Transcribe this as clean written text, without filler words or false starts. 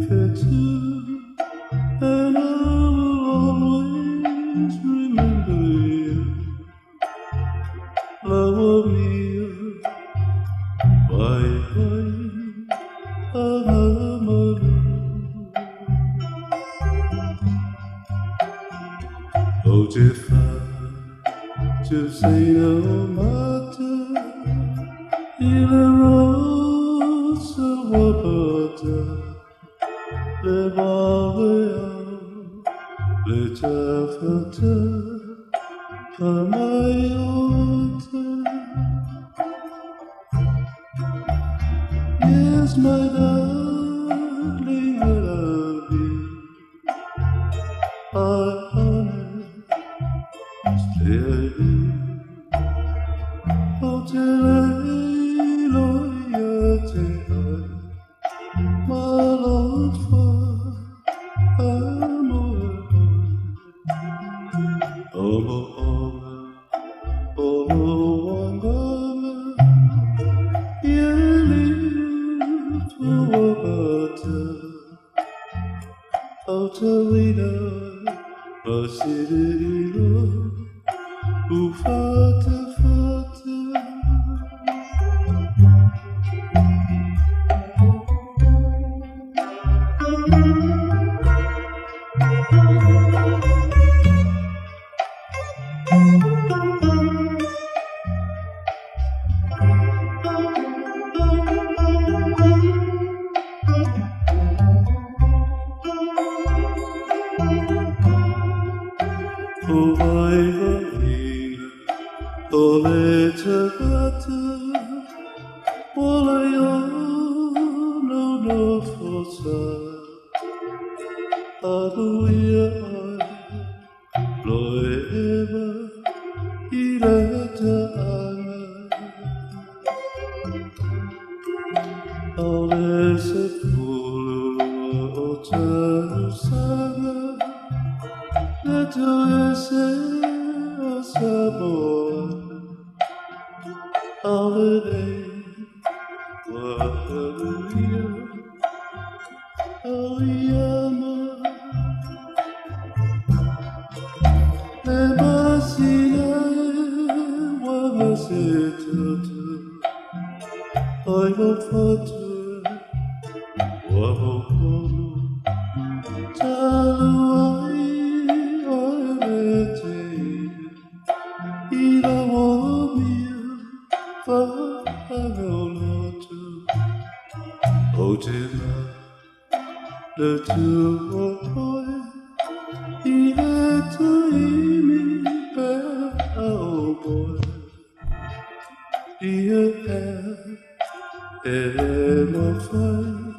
Fetu, and I will always remember you. Love me, bye bye, amor. Oh, Tiafau, say no matter, il est rose water. Le barrière, le Tiafau, Penina. Yes, my darling, I love you. I honestly do. Oh, loyalty, my love for amor. Autorida, Basidilo, Ufata Fata. Oh, vai, ole Tiafau, ole yo no fosa, aduia loeva ileta ole se pulu o sana. Fetu ese sabor holiday Guadalupe Aliyama Lemasina Wamasitatu Oigo Fetu Wamokono Taluai le tuoi, il est imi per boy, il est ma femme,